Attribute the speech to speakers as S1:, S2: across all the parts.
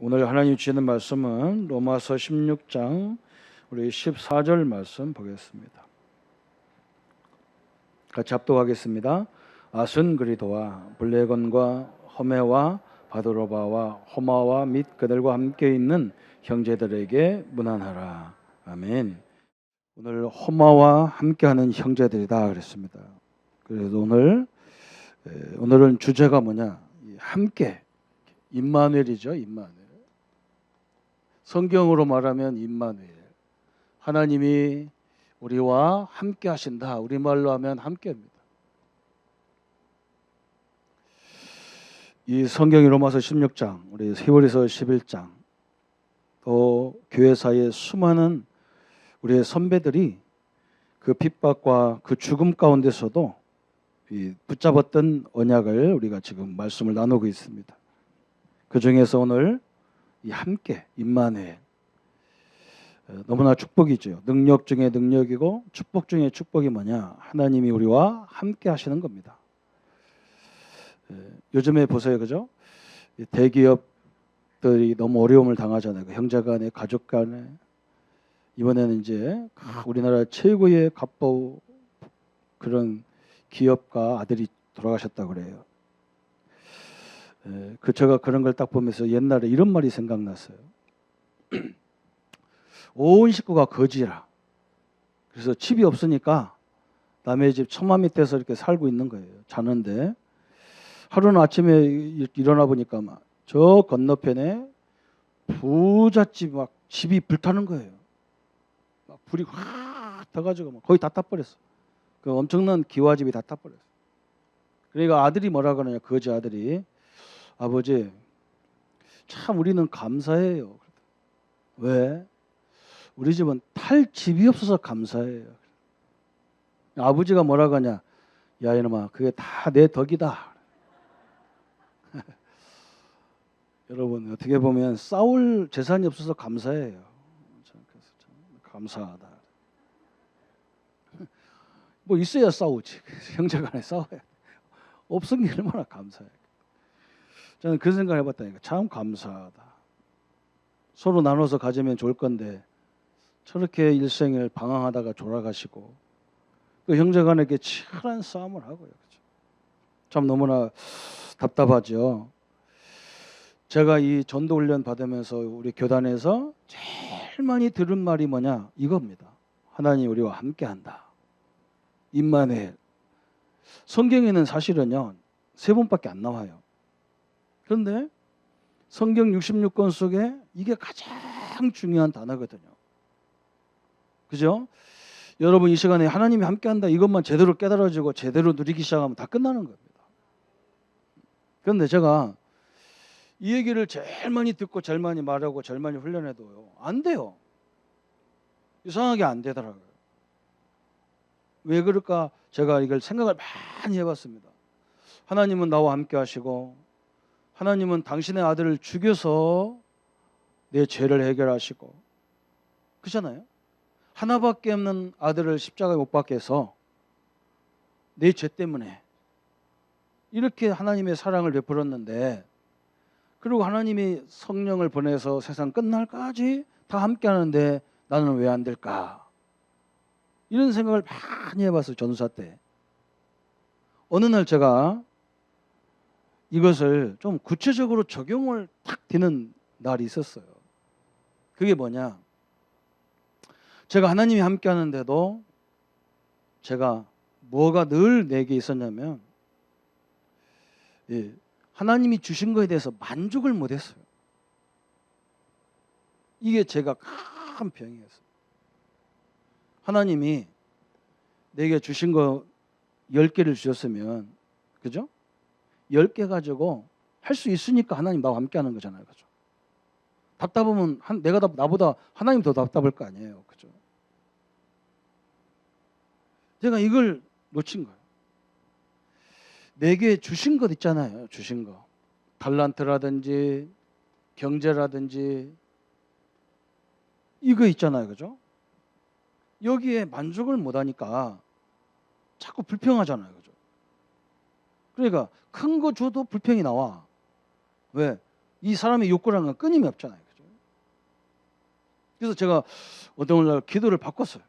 S1: 오늘 하나님 주시는 말씀은 로마서 16장 우리 14절 말씀 보겠습니다. 같이 합독하겠습니다. 아순그리도와 블레곤과 호메와 바드로바와 호마와 및 그들과 함께 있는 형제들에게 문안하라. 아멘. 오늘 호마와 함께하는 형제들이다 그랬습니다. 그래서 오늘은 주제가 뭐냐? 함께. 임마누엘이죠. 임마누엘. 성경으로 말하면 임마누엘. 하나님이 우리와 함께 하신다. 우리말로 하면 함께입니다. 이 성경이 로마서 16장, 우리 히브리서 11장, 또 교회사의 수많은 우리의 선배들이 그 핍박과 그 죽음 가운데서도 붙잡았던 언약을 우리가 지금 말씀을 나누고 있습니다. 그 중에서 오늘 이 함께 임마누엘, 너무나 축복이죠. 능력 중에 능력이고 축복 중에 축복이 뭐냐? 하나님이 우리와 함께 하시는 겁니다. 요즘에 보세요, 그죠? 대기업들이 너무 어려움을 당하잖아요. 형제간에, 가족간에. 이번에는 이제 우리나라 최고의 갑부 그런 기업가 아들이 돌아가셨다고 그래요. 제가 그런 걸 딱 보면서 옛날에 이런 말이 생각났어요. 온 식구가 거지라. 그래서 집이 없으니까 남의 집 처마 밑에서 이렇게 살고 있는 거예요. 자는데 하루는 아침에 일어나 보니까 막 저 건너편에 부잣집 막 집이 불타는 거예요. 막 불이 확 타가지고 막 거의 다 타버렸어. 그 엄청난 기와집이 다 타버렸어. 그러니까 아들이 뭐라 그러냐? 거지 아들이, 아버지, 참 우리는 감사해요. 왜? 우리 집은 탈 집이 없어서 감사해요. 아버지가 뭐라 그러냐? 야 이놈아, 그게 다 내 덕이다. 여러분, 어떻게 보면 싸울 재산이 없어서 감사해요. 그래서 참 감사하다. 뭐 있어야 싸우지. 형제간에 싸워야 돼. 없은 게 얼마나 감사해. 저는 그런 생각을 해봤다니까. 참 감사하다. 서로 나눠서 가지면 좋을 건데 저렇게 일생을 방황하다가 돌아가시고 그 형제간에게 치열한 싸움을 하고요. 참 너무나 답답하죠. 제가 이 전도훈련 받으면서 우리 교단에서 제일 많이 들은 말이 뭐냐? 이겁니다. 하나님 우리와 함께한다. 임마누엘. 성경에는 사실은요 3번밖에 안 나와요. 그런데 성경 66권 속에 이게 가장 중요한 단어거든요. 그죠? 여러분 이 시간에 하나님이 함께한다 이것만 제대로 깨달아지고 제대로 누리기 시작하면 다 끝나는 겁니다. 그런데 제가 이 얘기를 제일 많이 듣고 제일 많이 말하고 제일 많이 훈련해도요 안 돼요. 이상하게 안 되더라고요. 왜 그럴까? 제가 이걸 생각을 많이 해봤습니다. 하나님은 나와 함께 하시고 하나님은 당신의 아들을 죽여서 내 죄를 해결하시고 그렇잖아요. 하나밖에 없는 아들을 십자가에 못 박게 해서 내 죄 때문에 이렇게 하나님의 사랑을 베풀었는데, 그리고 하나님이 성령을 보내서 세상 끝날까지 다 함께 하는데 나는 왜 안 될까? 이런 생각을 많이 해봤어요. 전사 때. 어느 날 제가 이것을 좀 구체적으로 적용을 탁 되는 날이 있었어요. 그게 뭐냐? 제가 하나님이 함께 하는데도 제가 뭐가 늘 내게 있었냐면 하나님이 주신 거에 대해서 만족을 못했어요. 이게 제가 큰 병이었어요. 하나님이 내게 주신 거 10개를 주셨으면, 그죠? 10개 가지고 할 수 있으니까 하나님 나와 함께 하는 거잖아요. 그죠? 답답하면 나보다 하나님 더 답답할 거 아니에요. 그죠? 제가 이걸 놓친 거예요. 내게 주신 것 있잖아요. 주신 거. 달란트라든지 경제라든지 이거 있잖아요. 그죠? 여기에 만족을 못 하니까 자꾸 불평하잖아요. 그죠? 그러니까 큰 거 줘도 불평이 나와. 왜? 이 사람의 욕구라는 건 끊임이 없잖아요. 그죠? 그래서 제가 어떤 날 기도를 바꿨어요.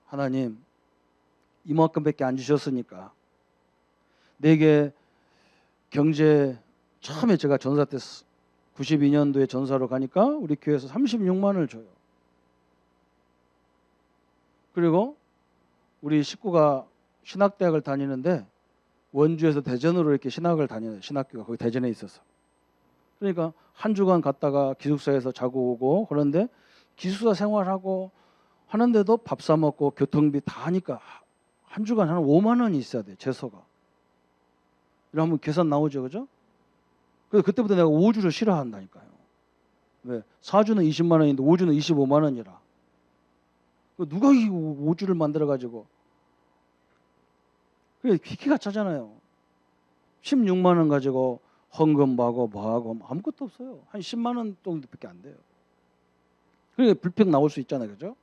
S1: 하나님, 이만큼밖에 안 주셨으니까 내게 경제, 처음에 제가 전사 때 92년도에 전사로 가니까 우리 교회에서 36만 원을 줘요. 그리고 우리 식구가 신학대학을 다니는데 원주에서 대전으로 이렇게 신학을 다녀요. 신학교가 거기 대전에 있어서. 그러니까 한 주간 갔다가 기숙사에서 자고 오고, 그런데 기숙사 생활하고 하는데도 밥 사 먹고 교통비 다 하니까 한 주간 한 5만 원이 있어야 돼, 제소가. 이러면 계산 나오죠, 그죠? 그래서 그때부터 내가 5주를 싫어한다니까요. 왜? 4주는 20만 원인데 5주는 25만 원이라. 누가 이 5주를 만들어가지고. 그게 기가 차잖아요. 16만 원 가지고 헌금하고 뭐하고 아무것도 없어요. 한 10만 원 정도밖에 안 돼요. 그러니까 불평 나올 수 있잖아요, 그죠?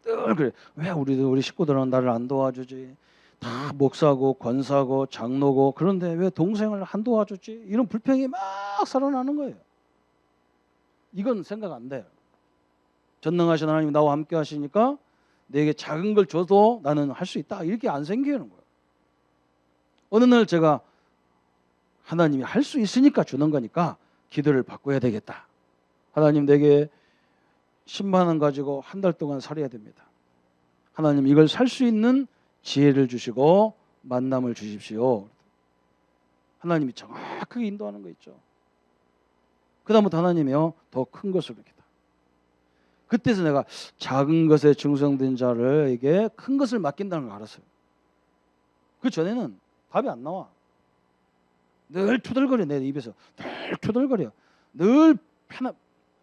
S1: 늘 그래. 왜 우리 식구들은 나를 안 도와주지? 다 목사고 권사고 장로고, 그런데 왜 동생을 안 도와주지? 이런 불평이 막 살아나는 거예요. 이건 생각 안 돼요. 전능하신 하나님이 나와 함께 하시니까 내게 작은 걸 줘도 나는 할 수 있다, 이렇게 안 생기는 거예요. 어느 날 제가 하나님이 할 수 있으니까 주는 거니까 기도를 바꿔야 되겠다. 하나님, 내게 10만 원 가지고 한 달 동안 살아야 됩니다. 하나님, 이걸 살 수 있는 지혜를 주시고 만남을 주십시오. 하나님이 정확하게 인도하는 거 있죠. 그 다음부터 하나님이요, 더 큰 것을 이렇게다. 그때서 내가 작은 것에 충성된 자를에게 큰 것을 맡긴다는 걸 알았어요. 그 전에는 답이 안 나와. 늘 투덜거려. 내 입에서 늘 투덜거려. 늘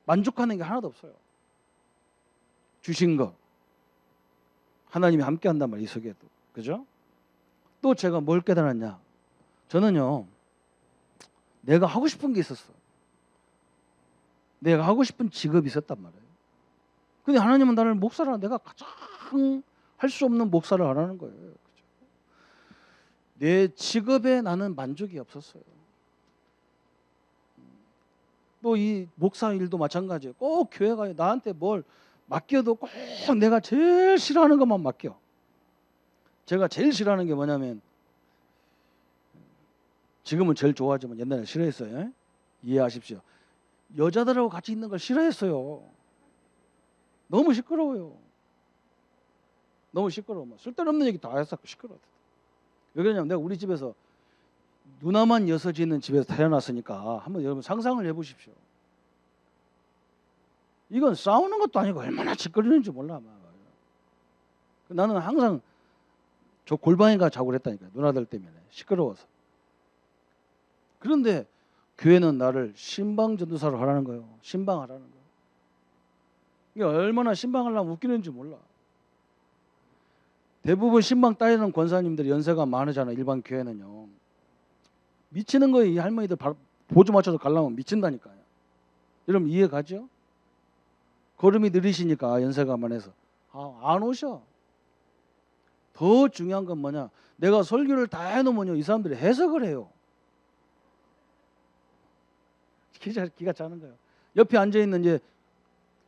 S1: 만족하는 게 하나도 없어요. 주신 거 하나님이 함께 한단 말이에요, 이 속에도. 그죠? 또 제가 뭘 깨달았냐? 저는요, 내가 하고 싶은 게 있었어. 내가 하고 싶은 직업이 있었단 말이에요. 근데 하나님은 나를 목사라, 내가 가장 할 수 없는 목사를 하라는 거예요. 그죠? 내 직업에 나는 만족이 없었어요. 또 이 목사 일도 마찬가지예요. 꼭 교회가 나한테 뭘 맡겨도 꼭 내가 제일 싫어하는 것만 맡겨. 제가 제일 싫어하는 게 뭐냐면, 지금은 제일 좋아하지만 옛날에 싫어했어요. 이해하십시오. 여자들하고 같이 있는 걸 싫어했어요. 너무 시끄러워요. 너무 시끄러워. 쓸데없는 얘기 다 해서 시끄러워. 왜 그러냐면, 내가 우리 집에서 누나만 6이 있는 집에서 태어났으니까 한번 여러분 상상을 해보십시오. 이건 싸우는 것도 아니고 얼마나 짓거리는지 몰라. 나는 항상 저 골방에 가 자고 그랬다니까요. 누나들 때문에 시끄러워서. 그런데 교회는 나를 신방전도사로 하라는 거예요. 신방하라는 거예요. 이게 얼마나 신방하려면 웃기는지 몰라. 대부분 신방 따르는 권사님들이 연세가 많으잖아요. 일반 교회는요. 미치는 거예요. 이 할머니들 보조 맞춰서 가려면 미친다니까요. 여러분 이해 가죠? 걸음이 느리시니까 연세가 많아서 안 오셔. 더 중요한 건 뭐냐? 내가 설교를 다 해놓으면요, 이 사람들이 해석을 해요. 기가 차는 거예요. 옆에 앉아 있는 이제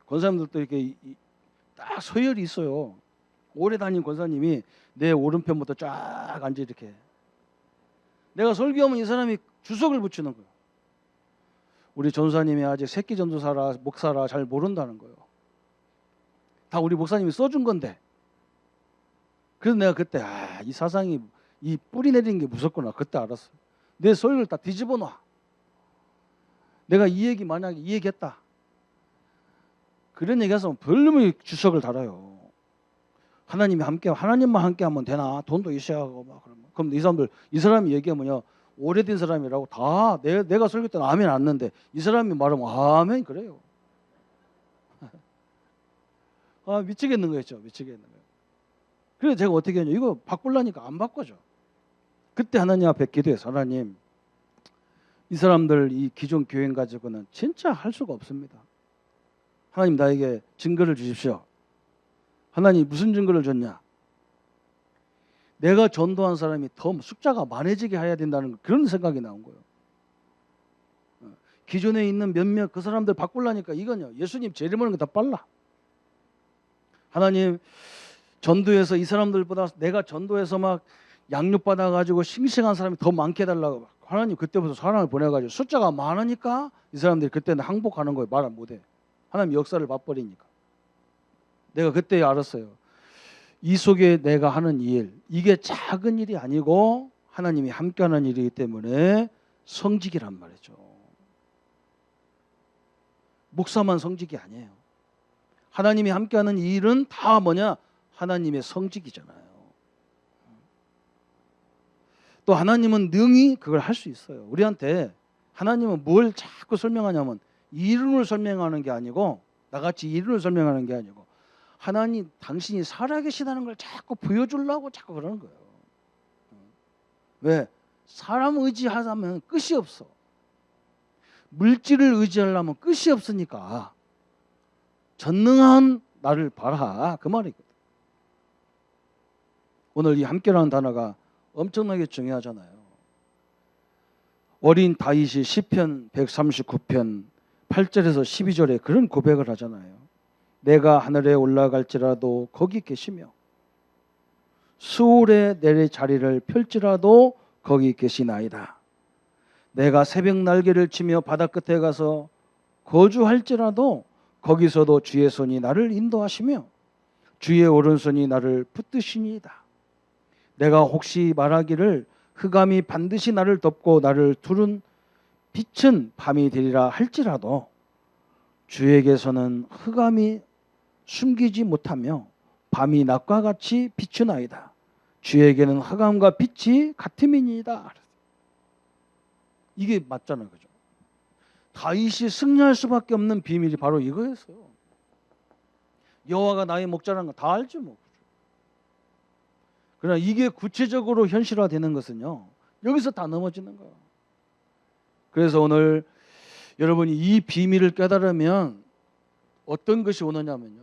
S1: 권사님들도 이렇게 딱 서열이 있어요. 오래 다닌 권사님이 내 오른편부터 쫙 앉아 이렇게. 내가 설교하면 이 사람이 주석을 붙이는 거예요. 우리 전사님이 아직 새끼 전도사라 목사라 잘 모른다는 거예요. 다 우리 목사님이 써준 건데. 그래서 내가 그때 이 사상이, 이 뿌리 내리는 게 무섭구나 그때 알았어요. 내 설교를 다 뒤집어 놔. 내가 이 얘기 만약에 이 얘기했다, 그런 얘기해서 별놈의 주석을 달아요. 하나님이 함께, 하나님만 함께 하면 되나? 돈도 있어야 하고 막 그러면. 그럼 이 사람이 얘기하면요, 오래된 사람이라고 다 내가 설교 때는 아멘 안는데 이 사람이 말하면 아멘 그래요. 미치겠는 거였죠. 미치겠는 거예요. 그래서 제가 어떻게 했냐, 이거 바꾸려니까 안 바꿔줘. 그때 하나님 앞에 기도해서, 하나님, 이 사람들 이 기존 교인 가지고는 진짜 할 수가 없습니다. 하나님, 나에게 증거를 주십시오. 하나님, 무슨 증거를 줬냐? 내가 전도한 사람이 더 숫자가 많아지게 해야 된다는 그런 생각이 나온 거예요. 기존에 있는 몇몇 그 사람들 바꾸려니까 이건요, 예수님 재림하는 게 더 빨라. 하나님 전도해서 이 사람들보다 내가 전도해서 막 양육받아 가지고 싱싱한 사람이 더 많게 해달라고. 하나님 그때부터 사람을 보내가지고 숫자가 많으니까 이 사람들이 그때는 항복하는 거예요. 말을 못해. 하나님 역사를 봐버리니까. 내가 그때 알았어요. 이 속에 내가 하는 일, 이게 작은 일이 아니고 하나님이 함께하는 일이기 때문에 성직이란 말이죠. 목사만 성직이 아니에요. 하나님이 함께하는 이 일은 다 뭐냐? 하나님의 성직이잖아요. 또 하나님은 능히 그걸 할 수 있어요. 우리한테 하나님은 뭘 자꾸 설명하냐면 이론을 설명하는 게 아니고, 나같이 이론을 설명하는 게 아니고 하나님 당신이 살아계시다는 걸 자꾸 보여주려고 자꾸 그러는 거예요. 왜? 사람 의지하자면 끝이 없어. 물질을 의지하려면 끝이 없으니까 전능한 나를 봐라, 그 말이거든. 오늘 이 함께라는 단어가 엄청나게 중요하잖아요. 어린 다윗이 시편 139편 8절에서 12절에 그런 고백을 하잖아요. 내가 하늘에 올라갈지라도 거기 계시며 수월에 내 자리를 펼지라도 거기 계시나이다. 내가 새벽 날개를 치며 바다 끝에 가서 거주할지라도 거기서도 주의 손이 나를 인도하시며 주의 오른손이 나를 붙드시니이다. 내가 혹시 말하기를 흑암이 반드시 나를 덮고 나를 두른 빛은 밤이 되리라 할지라도 주에게서는 흑암이 숨기지 못하며 밤이 낮과 같이 비추나이다. 주에게는 흑암과 빛이 같음이니이다. 이게 맞잖아요, 그죠? 다윗이 승리할 수밖에 없는 비밀이 바로 이거였어요. 여호와가 나의 목자라는 거 다 알죠, 뭐. 그러나 이게 구체적으로 현실화되는 것은요, 여기서 다 넘어지는 거예요. 그래서 오늘 여러분이 이 비밀을 깨달으면 어떤 것이 오느냐면요,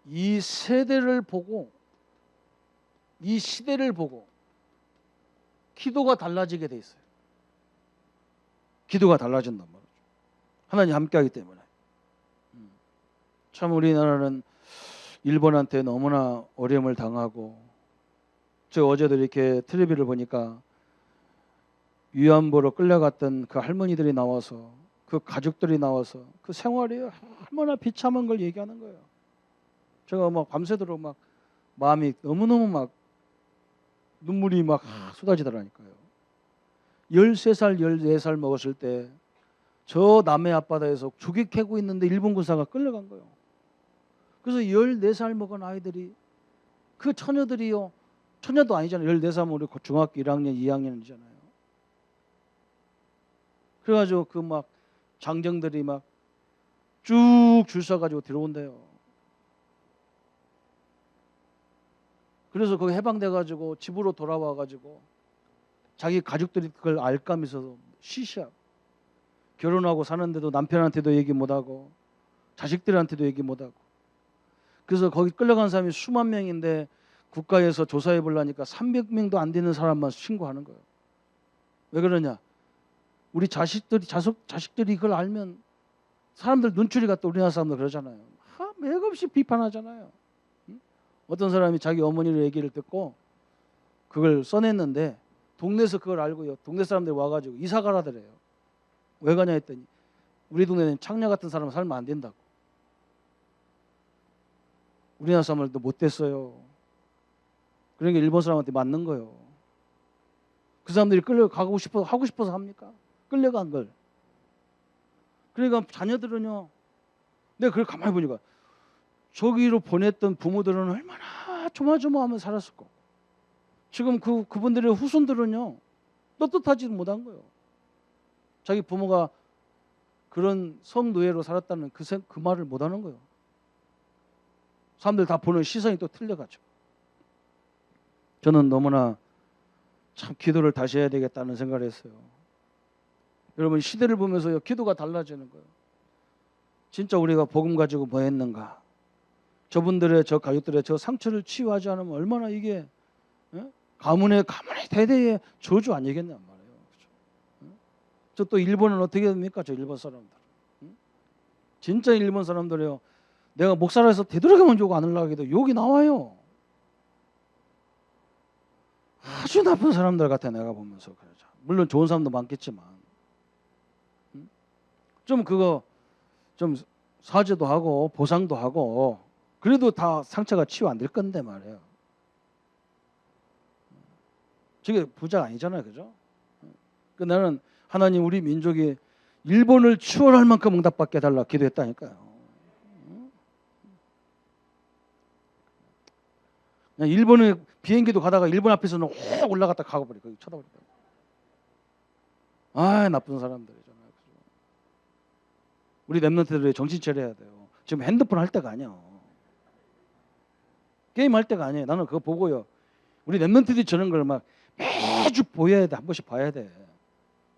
S1: 이 세대를 보고, 이 시대를 보고 기도가 달라지게 돼 있어요. 기도가 달라진단 말이죠. 하나님 함께하기 때문에. 참 우리나라는 일본한테 너무나 어려움을 당하고, 저 어제도 이렇게 텔레비를 보니까 위안부로 끌려갔던 그 할머니들이 나와서, 그 가족들이 나와서 그 생활이 얼마나 비참한 걸 얘기하는 거예요. 제가 막 밤새도록 막 마음이 너무너무 막 눈물이 막 쏟아지더라니까요. 13살, 14살 먹었을 때 저 남해 앞바다에서 조개 캐고 있는데 일본 군사가 끌려간 거예요. 그래서 14살 먹은 아이들이, 그 처녀들이요, 처녀도 아니잖아요. 14살이면 우리 중학교 1학년, 2학년이잖아요. 그래가지고 그 막 장정들이 막 쭉 줄 서가지고 들어온대요. 그래서 거기 해방돼가지고 집으로 돌아와가지고 자기 가족들이 그걸 알까면서 시시하고, 결혼하고 사는데도 남편한테도 얘기 못하고 자식들한테도 얘기 못하고. 그래서 거기 끌려간 사람이 수만 명인데 국가에서 조사해 보려니까 300명도 안 되는 사람만 신고하는 거예요. 왜 그러냐? 우리 자식들이 그걸 알면, 사람들 눈초리 같다, 우리나라 사람들 그러잖아요. 맥없이 비판하잖아요. 어떤 사람이 자기 어머니의 얘기를 듣고 그걸 써냈는데 동네에서 그걸 알고요, 동네 사람들이 와가지고 이사 가라더래요. 왜 가냐 했더니 우리 동네는 창녀 같은 사람은 살면 안 된다고. 우리나라 사람들도 못됐어요. 그러니까 일본 사람한테 맞는 거예요. 그 사람들이 끌려가고 싶어서, 하고 싶어서 합니까? 끌려간 걸. 그러니까 자녀들은요, 내가 그걸 가만히 보니까 저기로 보냈던 부모들은 얼마나 조마조마하며 살았을 거고, 지금 그분들의 후손들은요 떳떳하지 못한 거예요. 자기 부모가 그런 성노예로 살았다는 그 말을 못하는 거예요. 사람들 다 보는 시선이 또 틀려가지고. 저는 너무나 참 기도를 다시 해야 되겠다는 생각을 했어요. 여러분, 시대를 보면서요, 기도가 달라지는 거예요. 진짜 우리가 복음 가지고 뭐 했는가? 저분들의, 저 가족들의 저 상처를 치유하지 않으면 얼마나 이게 가문의 대대의 저주 아니겠냔 말이에요. 그렇죠? 저 또 일본은 어떻게 됩니까? 저 일본 사람들. 응? 진짜 일본 사람들이요. 내가 목사라서 되도록이면 욕 안 하려고 해도 욕이 나와요. 아주 나쁜 사람들 같아 내가 보면서. 물론 좋은 사람도 많겠지만 좀 그거 좀 사죄도 하고 보상도 하고 그래도 다 상처가 치유 안 될 건데 말이에요. 저게 부자가 아니잖아요, 그죠? 그 나는 하나님 우리 민족이 일본을 추월할 만큼 응답받게 해달라 기도했다니까요. 그냥 일본에 비행기도 가다가 일본 앞에서는 확 올라갔다 가버려. 거기 쳐다버리고. 아, 나쁜 사람들이잖아요. 우리 랩런트들이 정신 차려야 돼요. 지금 핸드폰 할 때가 아니야. 게임 할 때가 아니에요. 나는 그거 보고요. 우리 랩런트들이 저런 걸 막 매주 보여야 돼. 한 번씩 봐야 돼.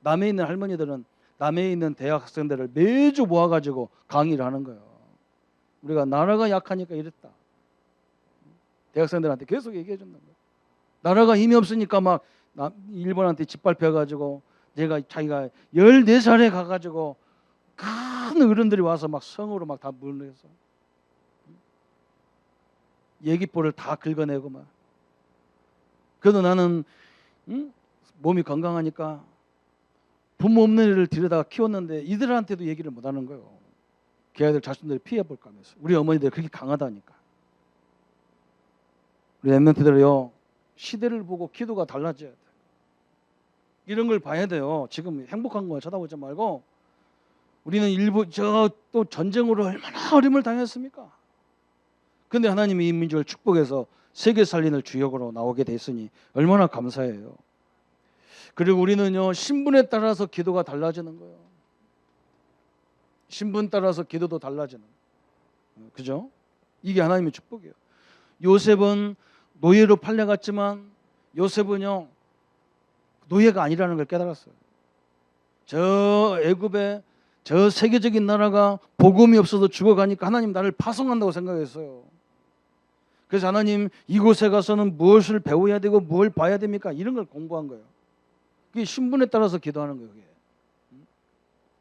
S1: 남해 있는 할머니들은 남해에 있는 대학 학생들을 매주 모아가지고 강의를 하는 거예요. 우리가 나라가 약하니까 이랬다. 대학생들한테 계속 얘기해 준다는 거예요. 나라가 힘이 없으니까 막 일본한테 짓밟혀가지고 자기가 14살에 가가지고 큰 어른들이 와서 막 성으로 막 다 물러서 얘기뽀를 다 긁어내고 막. 그래도 나는 몸이 건강하니까 부모 없는 애를 들여다가 키웠는데 이들한테도 얘기를 못하는 거예요. 걔네들 자신들이 피해볼까 하면서. 우리 어머니들 그렇게 강하다니까. 우리 랩런트들이요 시대를 보고 기도가 달라져야 돼. 이런 걸 봐야 돼요. 지금 행복한 거 쳐다보지 말고 우리는 일부 또 전쟁으로 얼마나 어려움을 당했습니까? 근데 하나님이 이 민족을 축복해서 세계 살리는 주역으로 나오게 됐으니 얼마나 감사해요. 그리고 우리는요 신분에 따라서 기도가 달라지는 거예요. 신분 따라서 기도도 달라지는 거예요. 그죠? 이게 하나님의 축복이에요. 요셉은 노예로 팔려갔지만 요셉은요 노예가 아니라는 걸 깨달았어요. 저 애굽에 저 세계적인 나라가 복음이 없어서 죽어가니까 하나님 나를 파송한다고 생각했어요. 그래서 하나님 이곳에 가서는 무엇을 배워야 되고 뭘 봐야 됩니까? 이런 걸 공부한 거예요. 그게 신분에 따라서 기도하는 거예요. 그게.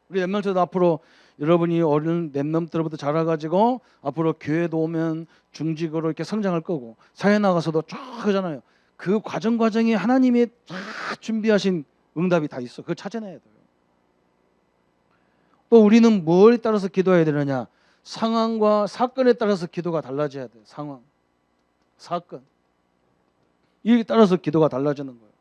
S1: 우리 랩런트도 앞으로 여러분이 어린 랩런트로부터 자라가지고 앞으로 교회도 오면 중직으로 이렇게 성장할 거고 사회 나가서도 쫙 하잖아요. 그 과정이 하나님이 다 준비하신 응답이 다 있어. 그걸 찾아내야 돼요. 또 우리는 뭐에 따라서 기도해야 되느냐? 상황과 사건에 따라서 기도가 달라져야 돼요. 상황, 사건. 이에 따라서 기도가 달라지는 거예요.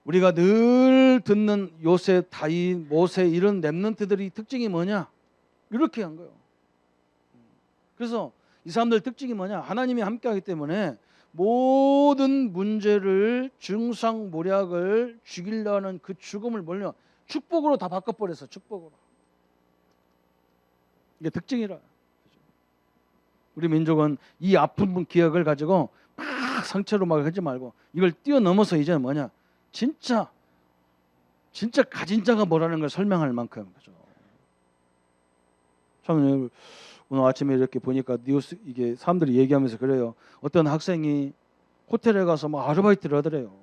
S1: 우리가 늘 듣는 요셉, 다윗, 모세 이런 랩런트들이 특징이 뭐냐? 이렇게 한 거예요. 그래서 이 사람들 특징이 뭐냐? 하나님이 함께하기 때문에 모든 문제를 중상모략을 죽이려는 그 죽음을 뭘요? 축복으로 다 바꿔버렸어. 축복으로. 이게 특징이라. 우리 민족은 이 아픈 기억을 가지고 막 상처로 막 하지 말고 이걸 뛰어넘어서 이제는 뭐냐? 진짜 가진 자가 뭐라는 걸 설명할 만큼. 그죠? 참 오늘 아침에 이렇게 보니까 뉴스 이게 사람들이 얘기하면서 그래요. 어떤 학생이 호텔에 가서 막 아르바이트를 하더래요.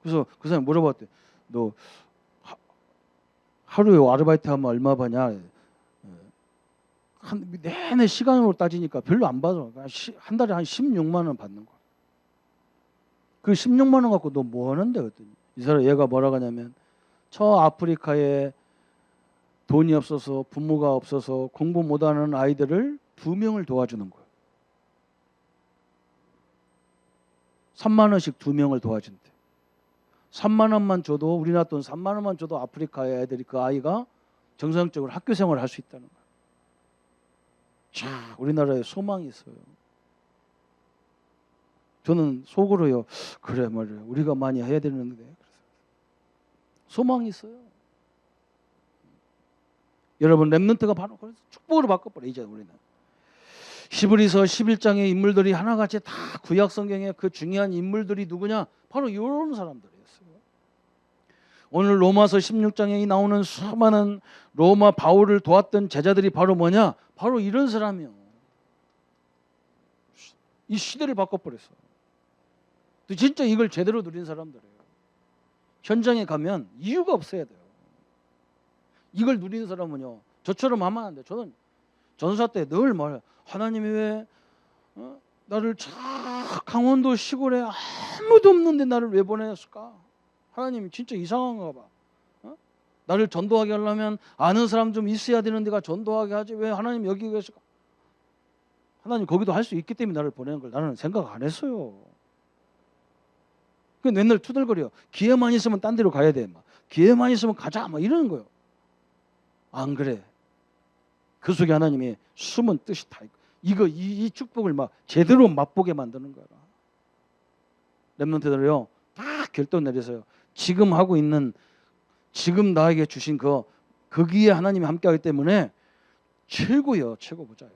S1: 그래서 그 사람이 물어봤대. 너 하루에 아르바이트 하면 얼마 버냐? 내내 시간으로 따지니까 별로 안 받아. 한 달에 한 16만 원 받는 거야. 그 16만 원 갖고 너 뭐 하는데? 그랬더니 이 사람 얘가 뭐라고 하냐면 저 아프리카에 돈이 없어서 부모가 없어서 공부 못하는 아이들을 2명을 도와주는 거예요. 3만 원씩 2명을 도와준대. 3만 원만 줘도 우리나라 돈 3만 원만 줘도 아프리카의 애들이 그 아이가 정상적으로 학교 생활을 할 수 있다는 거예요. 자, 우리나라에 소망이 있어요. 저는 속으로요. 그래 말이에요. 우리가 많이 해야 되는데 소망이 있어요. 여러분 랩런트가 바로 그래서 축복으로 바꿔버려 이제 우리는. 히브리서 11장의 인물들이 하나같이 다 구약 성경의 그 중요한 인물들이 누구냐? 바로 이런 사람들이었어요. 오늘 로마서 16장에 나오는 수많은 로마 바울을 도왔던 제자들이 바로 뭐냐? 바로 이런 사람이요. 이 시대를 바꿔버렸어. 진짜 이걸 제대로 누린 사람들이에요. 현장에 가면 이유가 없어야 돼요. 이걸 누리는 사람은요, 저처럼 하면 안 돼. 저는 전사 때 늘 말해요. 하나님이 왜 나를 저 강원도 시골에 아무도 없는데 나를 왜 보내셨을까? 하나님 진짜 이상한가 봐. 나를 전도하게 하려면 아는 사람 좀 있어야 되는 데가 전도하게 하지, 왜 하나님 여기 계실까? 하나님 거기도 할 수 있기 때문에 나를 보내는 걸 나는 생각 안 했어요. 그 맨날 투덜거려. 기회만 있으면 딴 데로 가야 돼. 막. 기회만 있으면 가자. 막 이러는 거예요. 안 그래. 그 속에 하나님의 숨은 뜻이 다 있고, 이 축복을 막 제대로 맛보게 만드는 거야. 렘넌트들이요, 다 결론 내려서요. 지금 하고 있는, 지금 나에게 주신 거기에 하나님이 함께하기 때문에 최고요, 최고 보자요.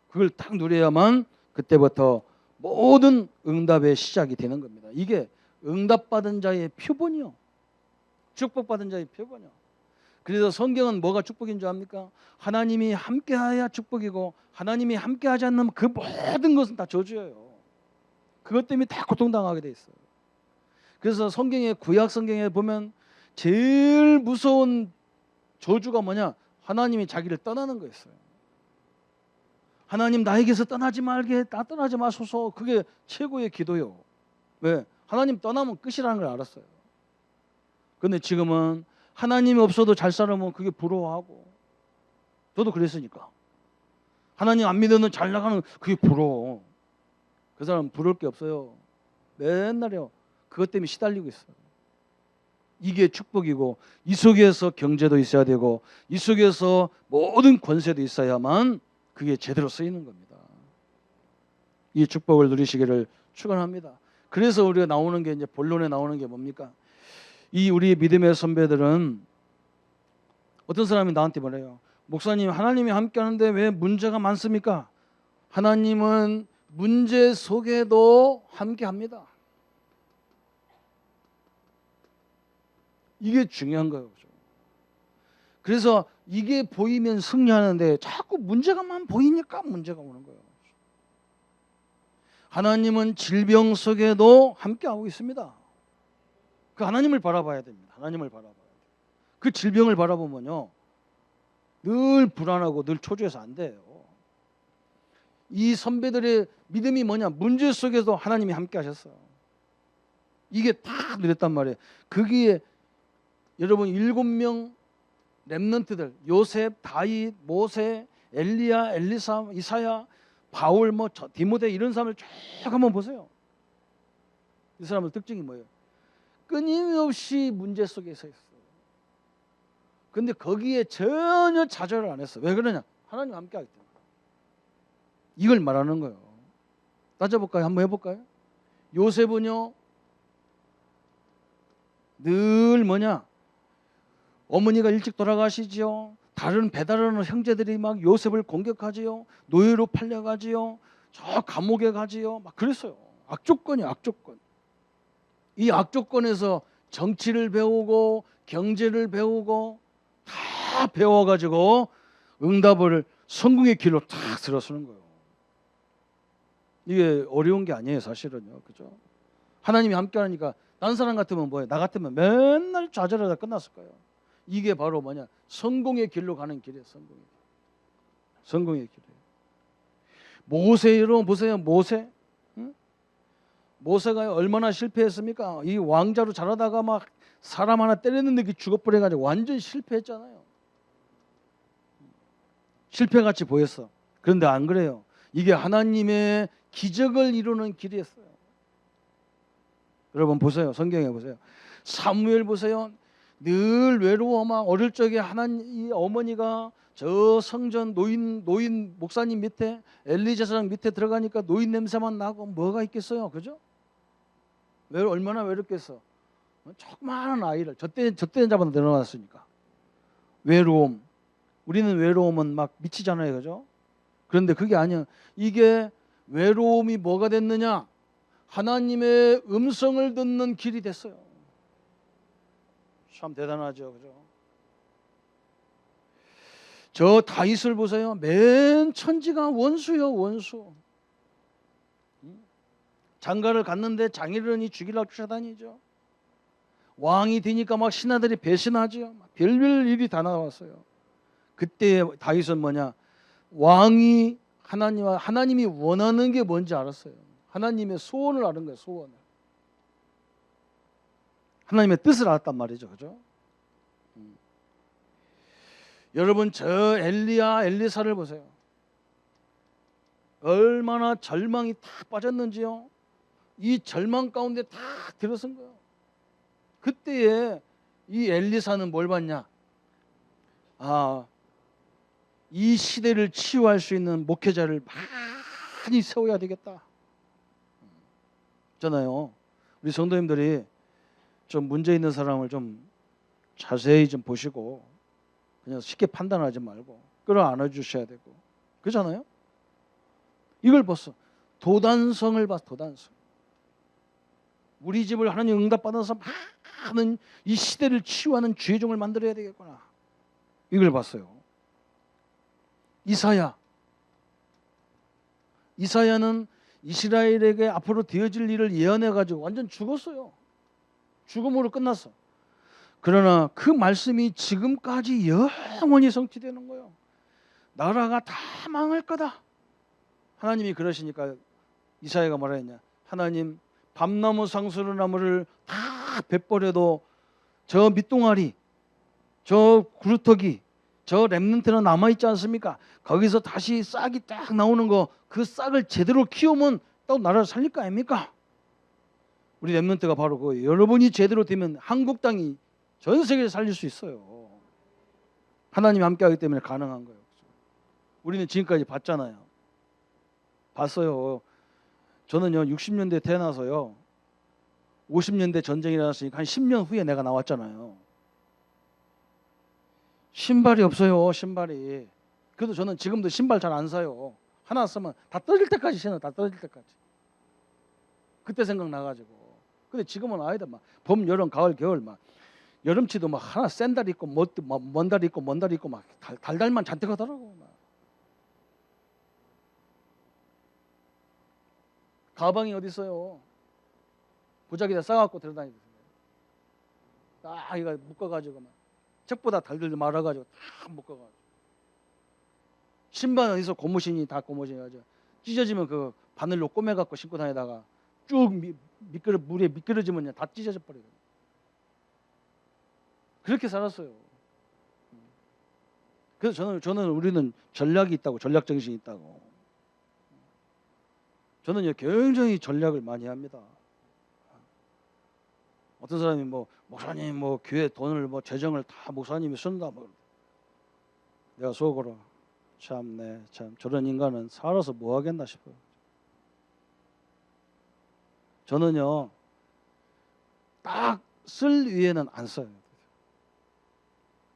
S1: 그걸 딱 누려야만 그때부터 모든 응답의 시작이 되는 겁니다. 이게 응답받은 자의 표본이요, 축복받은 자의 표본이요. 그래서 성경은 뭐가 축복인 줄 압니까? 하나님이 함께하야 축복이고, 하나님이 함께하지 않는 그 모든 것은 다 저주예요. 그것 때문에 다 고통당하게 돼 있어요. 그래서 성경의 구약 성경에 보면 제일 무서운 저주가 뭐냐? 하나님이 자기를 떠나는 거였어요. 하나님 나에게서 떠나지 말게, 나 떠나지 마소서. 그게 최고의 기도요. 왜? 하나님 떠나면 끝이라는 걸 알았어요. 그런데 지금은 하나님이 없어도 잘 살아면 그게 부러워하고, 저도 그랬으니까. 하나님 안 믿으면 잘 나가는 그게 부러워. 그 사람은 부러울 게 없어요. 맨날요, 그것 때문에 시달리고 있어요. 이게 축복이고, 이 속에서 경제도 있어야 되고, 이 속에서 모든 권세도 있어야만 그게 제대로 쓰이는 겁니다. 이 축복을 누리시기를 축원합니다. 그래서 우리가 나오는 게, 이제 본론에 나오는 게 뭡니까? 이 우리 믿음의 선배들은, 어떤 사람이 나한테 말해요. 목사님, 하나님이 함께하는데 왜 문제가 많습니까? 하나님은 문제 속에도 함께합니다. 이게 중요한 거예요. 그래서 이게 보이면 승리하는데 자꾸 문제가만 보이니까 문제가 오는 거예요. 하나님은 질병 속에도 함께하고 있습니다. 그 하나님을 바라봐야 됩니다. 하나님을 바라봐야 돼요. 그 질병을 바라보면요, 늘 불안하고 늘 초조해서 안 돼요. 이 선배들의 믿음이 뭐냐? 문제 속에서 하나님이 함께 하셨어요. 이게 다 누렸단 말이에요. 거기에 여러분 7명 렘넌트들, 요셉, 다윗, 모세, 엘리야, 엘리사, 이사야, 바울, 디모데, 이런 사람을 쭉 한번 보세요. 이 사람들 특징이 뭐예요? 끊임없이 문제 속에 서 있어요. 근데 거기에 전혀 좌절을 안 했어. 왜 그러냐? 하나님 함께 하기 때문에. 이걸 말하는 거예요. 따져볼까요? 한번 해볼까요? 요셉은요, 늘 뭐냐? 어머니가 일찍 돌아가시지요. 다른 배달하는 형제들이 막 요셉을 공격하지요. 노예로 팔려가지요. 저 감옥에 가지요. 막 그랬어요. 악조건이에요, 악조건. 이 악조건에서 정치를 배우고 경제를 배우고 다 배워가지고 응답을 성공의 길로 탁 들어서는 거예요. 이게 어려운 게 아니에요, 사실은요. 그죠? 하나님이 함께 하니까. 다른 사람 같으면 뭐예요? 나 같으면 맨날 좌절하다 끝났을 거예요. 이게 바로 뭐냐? 성공의 길로 가는 길이에요. 성공의 길. 성공의 길이에요. 모세, 여러분 보세요. 모세. 응? 모세가 얼마나 실패했습니까? 이 왕자로 자라다가 막 사람 하나 때렸는데 그 죽어버려가지고 완전 실패했잖아요. 실패같이 보였어. 그런데 안 그래요. 이게 하나님의 기적을 이루는 길이었어요. 여러분 보세요. 성경에 보세요. 사무엘 보세요. 늘 외로워. 막 어릴 적에 이 어머니가 저 성전 노인 목사님 밑에, 엘리 제사장 밑에 들어가니까 노인 냄새만 나고 뭐가 있겠어요. 그죠? 얼마나 외롭겠어. 조그마한 아이를 저때는 잡아서 내려놨으니까. 외로움. 우리는 외로움은 막 미치잖아요. 그죠? 그런데 그게 아니야. 이게 외로움이 뭐가 됐느냐? 하나님의 음성을 듣는 길이 됐어요. 참 대단하죠. 그죠? 저 다윗을 보세요. 맨 천지가 원수요, 원수. 장가를 갔는데 장인어른이 죽이려고 쫓아다니죠. 왕이 되니까 막 신하들이 배신하지요. 별별 일이 다 나왔어요. 그때 다윗은 뭐냐? 왕이 하나님이 원하는 게 뭔지 알았어요. 하나님의 소원을 아는 거예요. 소원을. 하나님의 뜻을 알았단 말이죠. 그죠? 여러분 저 엘리사를 보세요. 얼마나 절망이 탁 빠졌는지요. 이 절망 가운데 탁 들어선 거예요. 그때에 이 엘리사는 뭘 봤냐? 이 시대를 치유할 수 있는 목회자를 많이 세워야 되겠다. 있잖아요. 우리 성도님들이 좀 문제 있는 사람을 좀 자세히 좀 보시고 그냥 쉽게 판단하지 말고 끌어안아 주셔야 되고 그렇잖아요. 이걸 봤어. 도단성을 봤어. 도단성. 우리 집을 하나님 응답받아서 많은 이 시대를 치유하는 주의 종을 만들어야 되겠구나. 이걸 봤어요. 이사야는 이스라엘에게 앞으로 되어질 일을 예언해가지고 완전 죽었어요. 죽음으로 끝났어. 그러나 그 말씀이 지금까지 영원히 성취되는 거예요. 나라가 다 망할 거다. 하나님이 그러시니까 이사야가 뭐라 했냐? 하나님 밤나무 상수르나무를 다 베버려도 저 밑동아리, 저 구루터기, 저 렘넌트는 남아있지 않습니까? 거기서 다시 싹이 딱 나오는 거, 그 싹을 제대로 키우면 또 나라를 살릴 거 아닙니까? 우리 렘넌트가 바로 그 여러분이 제대로 되면 한국 땅이 전 세계를 살릴 수 있어요. 하나님이 함께하기 때문에 가능한 거예요. 우리는 지금까지 봤잖아요. 봤어요. 저는요 60년대 태어나서요 50년대 전쟁이 일어났으니까 한 10년 후에 내가 나왔잖아요. 신발이 없어요. 신발이. 그래도 저는 지금도 신발 잘 안 사요. 하나 쓰면 다 떨어질 때까지 신어. 다 떨어질 때까지. 그때 생각나가지고. 근데 지금은 아니다. 막 봄, 여름, 가을, 겨울 막 여름치도 막 하나 센 달 있고 먼 달 있고 먼 달 있고 막 달달만 잔뜩 하더라고. 막. 가방이 어디 있어요? 보자기에다 싸갖고 들어다니거든요. 딱 이거 묶어가지고 막 책보다 달들 말아가지고 다 묶어가지고. 신발은 어디서 고무신이 다 고무신이 가지고 찢어지면 그 바늘로 꼬매갖고 신고 다니다가 쭉 물에 미끄러지면 다 찢어져 버려요. 그렇게 살았어요. 그래서 저는 우리는 전략이 있다고, 전략 정신이 있다고. 저는 굉장히 전략을 많이 합니다. 어떤 사람이 뭐 목사님 뭐 교회 돈을 뭐 재정을 다 목사님이 쓴다 뭐. 내가 속으로 참네 참 저런 인간은 살아서 뭐 하겠나 싶어요. 저는요 딱 쓸 위에는 안 써요.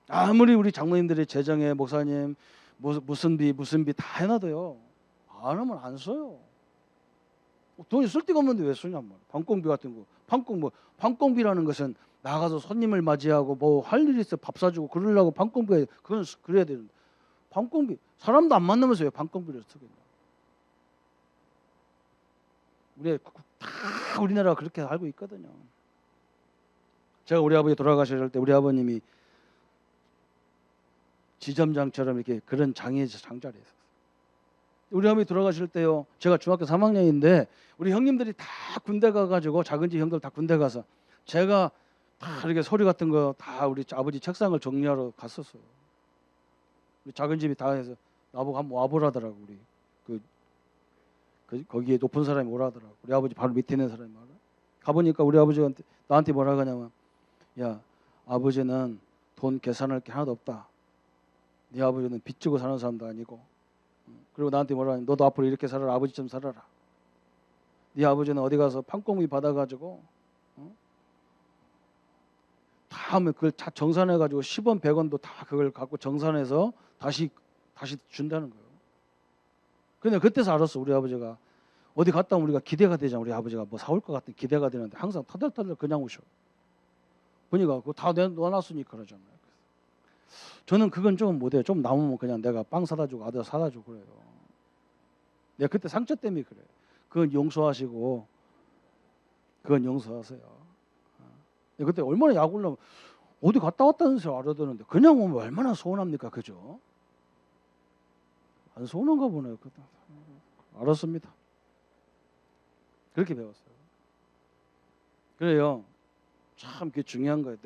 S1: 아무리 우리 장로님들이 재정에 목사님 무슨 비 다 해놔도요 안 하면 안 써요. 돈이 쓸 데가 없는데 왜 쓰냐 말이야. 방공비 같은 거. 방공비라는 것은 나가서 손님을 맞이하고 뭐 할 일이 있어 밥 사주고 그러려고 방공비가 그건 그래야 되는데 방공비 사람도 안 만나면서 왜 방공비를 쓰겠냐. 다 우리나라가 그렇게 알고 있거든요. 제가 우리 아버지 돌아가실 때 우리 아버님이 지점장처럼 이렇게 그런 장에서 장자리에 있었어요. 우리 아버지 돌아가실 때요. 제가 중학교 3학년인데 우리 형님들이 다 군대 가가지고 작은 집 형들 다 군대 가서 제가 다 이렇게 서류 같은 거 다 우리 아버지 책상을 정리하러 갔었어요. 우리 작은 집이 다 해서 나보고 한번 와보라더라고. 우리 거기에 높은 사람이 오라더라고. 우리 아버지 바로 밑에 있는 사람이 말아. 가보니까 우리 아버지가 나한테 뭐라 하냐면 야 아버지는 돈 계산할 게 하나도 없다. 네 아버지는 빚 지고 사는 사람도 아니고 그리고 나한테 뭐라 하냐면 너도 앞으로 이렇게 살아라. 아버지처럼 살아라. 네 아버지는 어디 가서 판공비 받아가지고 다 하면 그걸 다 정산해가지고 10원 100원도 다 그걸 갖고 정산해서 다시 준다는 거예요. 근데 그때서 알았어. 우리 아버지가 어디 갔다 오면 우리가 기대가 되잖아. 우리 아버지가 뭐 사올 것 같은 기대가 되는데 항상 터덜터덜 그냥 오셔. 보니까 그거 다 넣어놨으니까 그러잖아요. 저는 그건 좀 못해요. 좀 남으면 그냥 내가 빵 사다 주고 아들 사다 주고 그래요. 내가 그때 상처 때문에 그래요. 그건 용서하시고 그건 용서하세요. 그때 얼마나 약올라면 어디 갔다 왔다는 소리 알아듣는데 그냥 오면 얼마나 서운합니까? 그죠? 안 서운한가 보네요. 알았습니다. 그렇게 배웠어요. 그래요. 참 그게 중요한 거예요.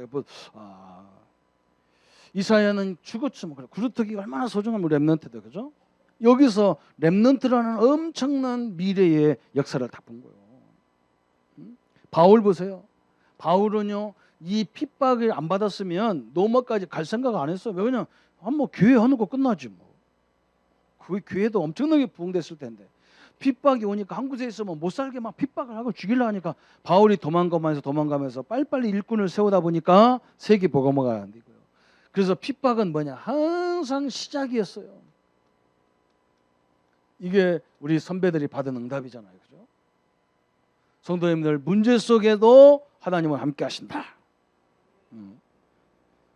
S1: 이사야는 죽었지만 구루터기가 얼마나 소중한 우리 렘넌트들, 그죠? 여기서 렘넌트라는 엄청난 미래의 역사를 다 본 거예요. 바울 보세요. 바울은요, 이 핍박을 안 받았으면 로마까지 갈 생각 안 했어요. 왜냐면 뭐 교회 해놓고 끝나지 뭐. 그 교회도 엄청나게 부흥됐을 텐데 핍박이 오니까 한 곳에 있으면 못 살게 막 핍박을 하고 죽이려 하니까 바울이 도망가면서 빨리빨리 일꾼을 세우다 보니까 세계 복음화가 안 되고요. 그래서 핍박은 뭐냐? 항상 시작이었어요. 이게 우리 선배들이 받은 응답이잖아요. 그죠? 성도님들, 문제 속에도 하나님은 함께 하신다.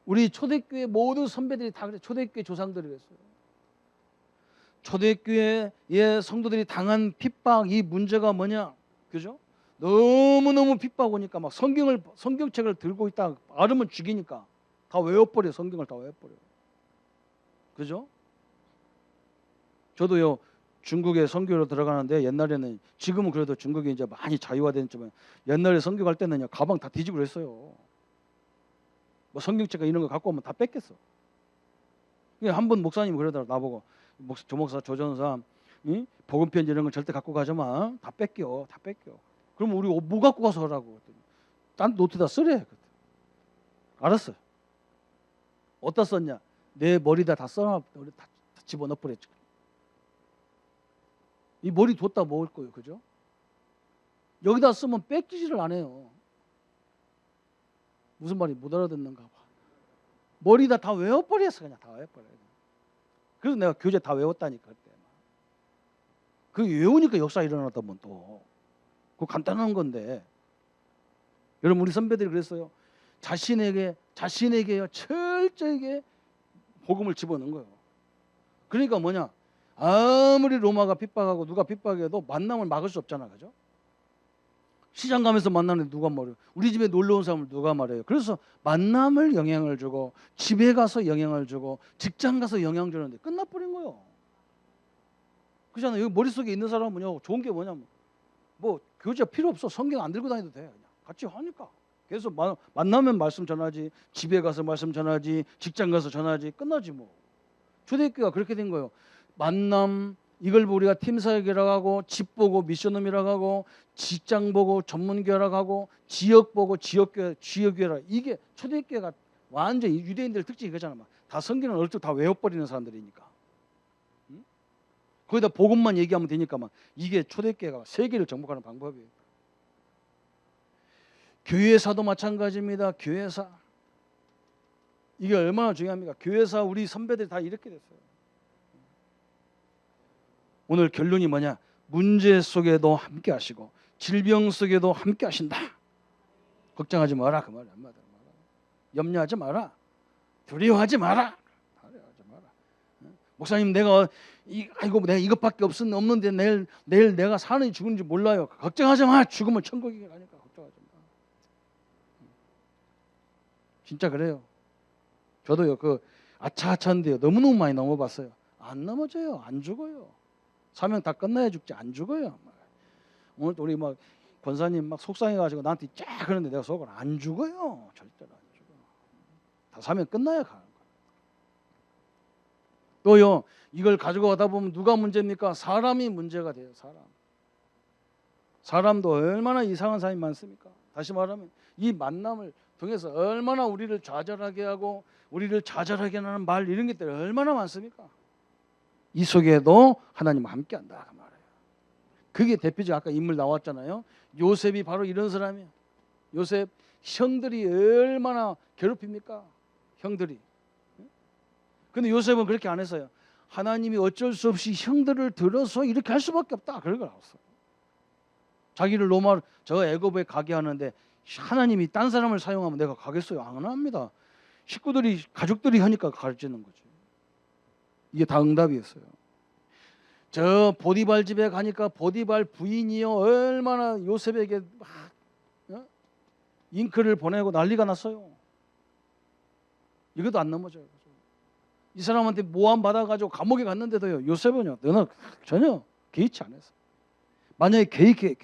S1: 우리 초대교회 모든 선배들이 다 그래. 초대교회 조상들이 그랬어요. 초대교회의 성도들이 당한 핍박, 이 문제가 뭐냐? 그죠? 너무너무 핍박 오니까 막 성경책을 들고 있다 알으면 죽이니까 다 외워버려. 성경을 다 외워버려. 그죠? 저도요, 중국에 선교로 들어가는데 옛날에는, 지금은 그래도 중국이 이제 많이 자유화됐지만 옛날에 선교 갈 때는요, 가방 다 뒤지고 그랬어요. 뭐 성경책 이런 거 갖고 오면 다 뺏겼어. 한 번 목사님이 그러더라고, 나보고, 조목사, 조전사, 복음편지 이런 거 절대 갖고 가지 마. 다 뺏겨. 그럼 우리 뭐 갖고 가서 하라고. 딴 노트에다 쓰래. 알았어. 어디다 썼냐? 내 머리다 다 써놔. 다 집어넣어버렸지. 이 머리 뒀다 먹을 거예요. 그죠? 여기다 쓰면 뺏기지를 안 해요. 무슨 말이 못 알아듣는가 봐. 머리다 다 외워버렸어. 그냥 다 외워버려요. 그래서 내가 교재 다 외웠다니까. 그때. 그 외우니까 역사 일어났다면 또. 그거 간단한 건데. 여러분, 우리 선배들이 그랬어요. 자신에게요 철저하게 복음을 집어넣은 거예요. 그러니까 뭐냐? 아무리 로마가 핍박하고 누가 핍박해도 만남을 막을 수 없잖아. 그죠? 시장 가면서 만나는데 누가 말해요? 우리 집에 놀러 온 사람을 누가 말해요? 그래서 만남을 영향을 주고, 집에 가서 영향을 주고, 직장 가서 영향 주는데 끝나버린 거예요. 그렇잖아요. 여기 머릿속에 있는 사람은요, 좋은 게 뭐냐면 뭐 교재 필요 없어. 성경 안 들고 다녀도 돼. 그냥 같이 하니까. 계속 만나면 말씀 전하지, 집에 가서 말씀 전하지, 직장 가서 전하지, 끝나지 뭐. 초대교회가 그렇게 된 거예요. 만남, 이걸 우리가 팀사역이라고 하고, 집 보고 미션홈이라고 하고, 직장 보고 전문교회라고 하고, 지역 보고 지역교회라. 이게 초대교회가 완전 유대인들 특징이 그잖아. 다 성경을 얼추 다 외워버리는 사람들이니까. 거기다 복음만 얘기하면 되니까 막 이게 초대교회가 세계를 정복하는 방법이에요. 교회사도 마찬가지입니다. 교회사. 이게 얼마나 중요합니까? 교회사 우리 선배들이 다 이렇게 됐어요. 오늘 결론이 뭐냐? 문제 속에도 함께 하시고 질병 속에도 함께 하신다. 걱정하지 마라 그 말이야. 염려하지 마라. 두려워하지 마라. 목사님, 내가 이것밖에 없는데 내일 내가 사는지 죽는지 몰라요. 걱정하지 마. 죽으면 천국에 가니까 걱정하지 마. 진짜 그래요. 저도요, 그 아차아차인데요, 너무너무 많이 넘어봤어요. 안 넘어져요. 안 죽어요. 사명 다 끝나야 죽지 안 죽어요. 오늘도 우리 막 권사님 막 속상해가지고 나한테 쫙 그러는데 내가 속을 안 죽어요. 절대로 안 죽어. 다 사명 끝나야 가는 거예요. 또요, 이걸 가지고 가다 보면 누가 문제입니까? 사람이 문제가 돼요. 사람도 얼마나 이상한 사람이 많습니까? 다시 말하면 이 만남을 통해서 얼마나 우리를 좌절하게 하고 우리를 좌절하게 하는 말, 이런 것들이 얼마나 많습니까? 이 속에도 하나님과 함께한다 그 말이에요. 그게 대표적 아까 인물 나왔잖아요. 요셉이 바로 이런 사람이에요. 요셉 형들이 얼마나 괴롭힙니까? 형들이. 근데 요셉은 그렇게 안 했어요. 하나님이 어쩔 수 없이 형들을 들어서 이렇게 할 수밖에 없다. 그런 걸 알았어. 자기를 로마 저 애굽에 가게 하는데 하나님이 딴 사람을 사용하면 내가 가겠어요? 안 합니다. 식구들이 가족들이 하니까 가르치는 거지. 이게 다 응답이었어요. 저 보디발 집에 가니까 보디발 부인이요 얼마나 요셉에게 막 잉크를 보내고 난리가 났어요. 이것도 안 넘어져요. 이 사람한테 모함 받아가지고 감옥에 갔는데도요, 요셉은요, 너는 전혀 개의치 않았어. 만약에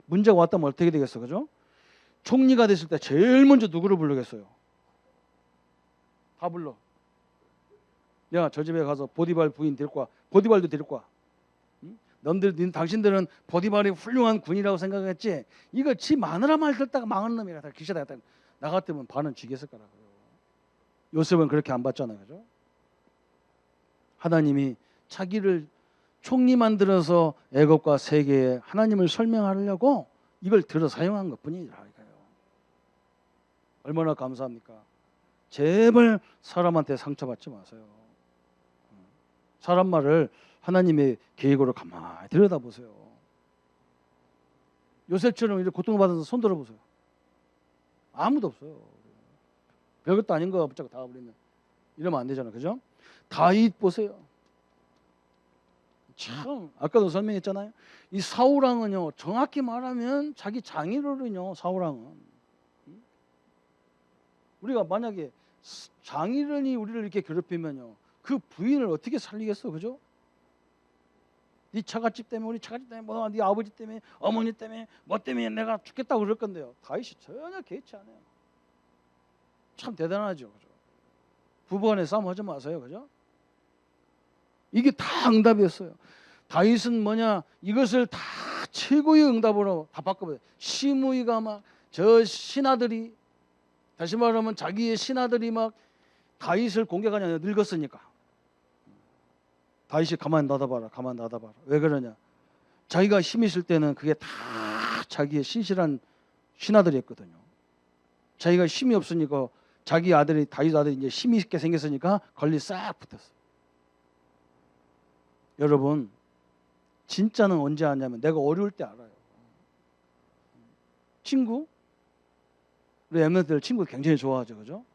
S1: 문제가 왔다면 어떻게 되겠어, 그죠? 총리가 됐을 때 제일 먼저 누구를 부르겠어요? 다 불러. 야, 저 집에 가서 보디발 부인 데리고 와. 보디발도 데리고 와. 응? 당신들은 보디발이 훌륭한 군이라고 생각했지. 이거 지 마누라 말 듣다가 망한 놈이라 다 기시다. 나 같으면 반은 쥐겠을 거라고요. 요셉은 그렇게 안 받잖아요, 그죠? 하나님이 자기를 총리 만들어서 애굽과 세계에 하나님을 설명하려고 이걸 들어 사용한 것뿐이라 이거예요. 얼마나 감사합니까? 제발 사람한테 상처받지 마세요. 사람 말을 하나님의 계획으로 가만히 들여다보세요. 요셉처럼 이렇게 고통받아서 손 들어보세요. 아무도 없어요. 별것도 아닌 거 붙잡고 다 버리면 이러면 안 되잖아요, 그죠? 다윗 보세요. 참 아까도 설명했잖아요. 이 사울왕은요, 정확히 말하면 자기 장인어른이요. 사울왕은 우리가 만약에 장인어른이 우리를 이렇게 괴롭히면요, 그 부인을 어떻게 살리겠어, 그죠? 네 처갓집 때문에, 우리 처갓집 때문에, 뭐 네 아버지 때문에, 어머니 때문에, 뭐 때문에 내가 죽겠다고 그럴 건데요. 다윗이 전혀 개의치 않아요. 참 대단하죠, 그죠? 부부간에 싸움하지 마세요, 그죠? 이게 다 응답이었어요. 다윗은 뭐냐, 이것을 다 최고의 응답으로 다 바꿔버려요. 시므이가 막 저 신하들이, 다시 말하면 자기의 신하들이 막 다윗을 공격하냐, 늙었으니까. 다윗이 가만 놔둬봐라, 가만 놔둬봐라. 왜 그러냐? 자기가 힘 있을 때는 그게 다 자기의 신실한 신하들이었거든요. 자기가 힘이 없으니까 자기 아들이, 다윗 아들이 이제 힘이 있게 생겼으니까 권리 싹 붙었어. 여러분, 진짜는 언제 아냐면 내가 어려울 때 알아요. 친구? 우리 엠넷들 친구 굉장히 좋아하죠, 그죠?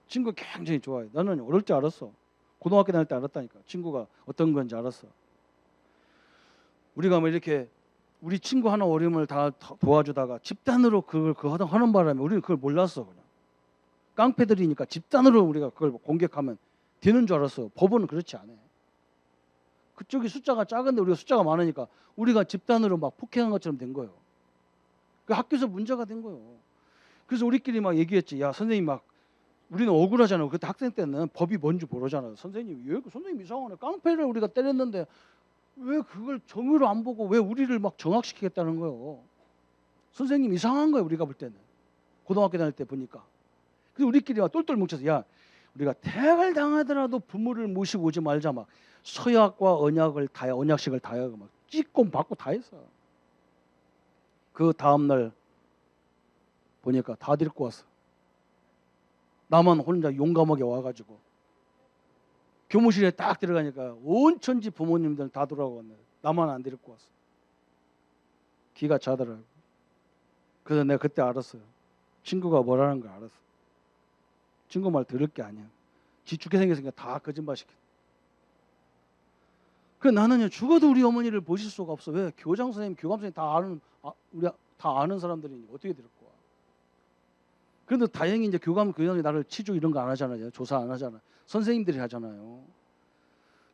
S1: 친구 굉장히 좋아해. 나는 어릴 때 알았어. 고등학교 다닐 때 알았다니까. 친구가 어떤 건지 알았어. 우리가 뭐 이렇게 우리 친구 하나 어려움을 다 도와주다가 집단으로 그걸 하는 바람에 우리는 그걸 몰랐어. 그냥 깡패들이니까 집단으로 우리가 그걸 공격하면 되는 줄 알았어. 법은 그렇지 않아. 그쪽이 숫자가 작은데 우리가 숫자가 많으니까 우리가 집단으로 막 폭행한 것처럼 된 거예요. 그 학교에서 문제가 된 거예요. 그래서 우리끼리 막 얘기했지. 야, 선생님, 막 우리는 억울하잖아요. 그때 학생 때는 법이 뭔지 모르잖아요. 선생님 이상하네. 깡패를 우리가 때렸는데 왜 그걸 정의로 안 보고 왜 우리를 막 정학시키겠다는 거예요. 선생님 이상한 거예요. 우리가 볼 때는. 고등학교 다닐 때 보니까. 그래서 우리끼리 막 똘똘 뭉쳐서, 야, 우리가 퇴학을 당하더라도 부모를 모시고 오지 말자. 막 서약과 언약식을 다 하고 막 찍고 받고 다 했어. 그 다음날 보니까 다 데리고 왔어. 나만 혼자 용감하게 와가지고 교무실에 딱 들어가니까 온 천지 부모님들 다 돌아왔네. 나만 안 데리고 왔어. 기가 차더라고. 그래서 내가 그때 알았어요. 친구가 뭐라는 걸 알았어. 친구 말 들을 게 아니야. 지 죽게 생겼으니까 다 거짓말 시켜. 그래, 나는요, 죽어도 우리 어머니를 보실 수가 없어. 왜? 교장 선생님, 교감 선생님 우리 다 아는 사람들이니 어떻게 데리고 와? 그래도 다행히 이제 교장이 나를 치주 이런 거 안 하잖아요. 조사 안 하잖아. 선생님들이 하잖아요.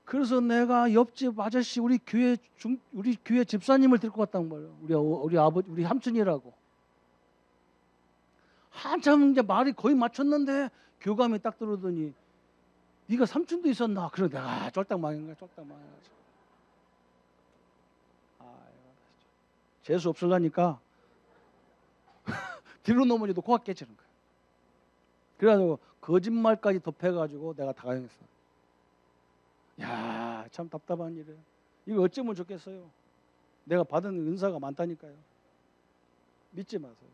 S1: 그래서 내가 옆집 아저씨 우리 교회 집사님을 데리고 갔단 말이에요. 우리 아버지, 우리 삼촌이라고. 한참 이제 말이 거의 맞췄는데 교감이 딱 들어오더니 네가 삼촌도 있었나? 그래 내가 쫄딱 망한 거야. 재수 없으려니까 뒤로 넘어져도 코가 깨지는 거야. 그래가지고 거짓말까지 덮여가지고 내가 당했어. 야, 참 답답한 일이에요. 이거 어쩌면 좋겠어요. 내가 받은 은사가 많다니까요. 믿지 마세요.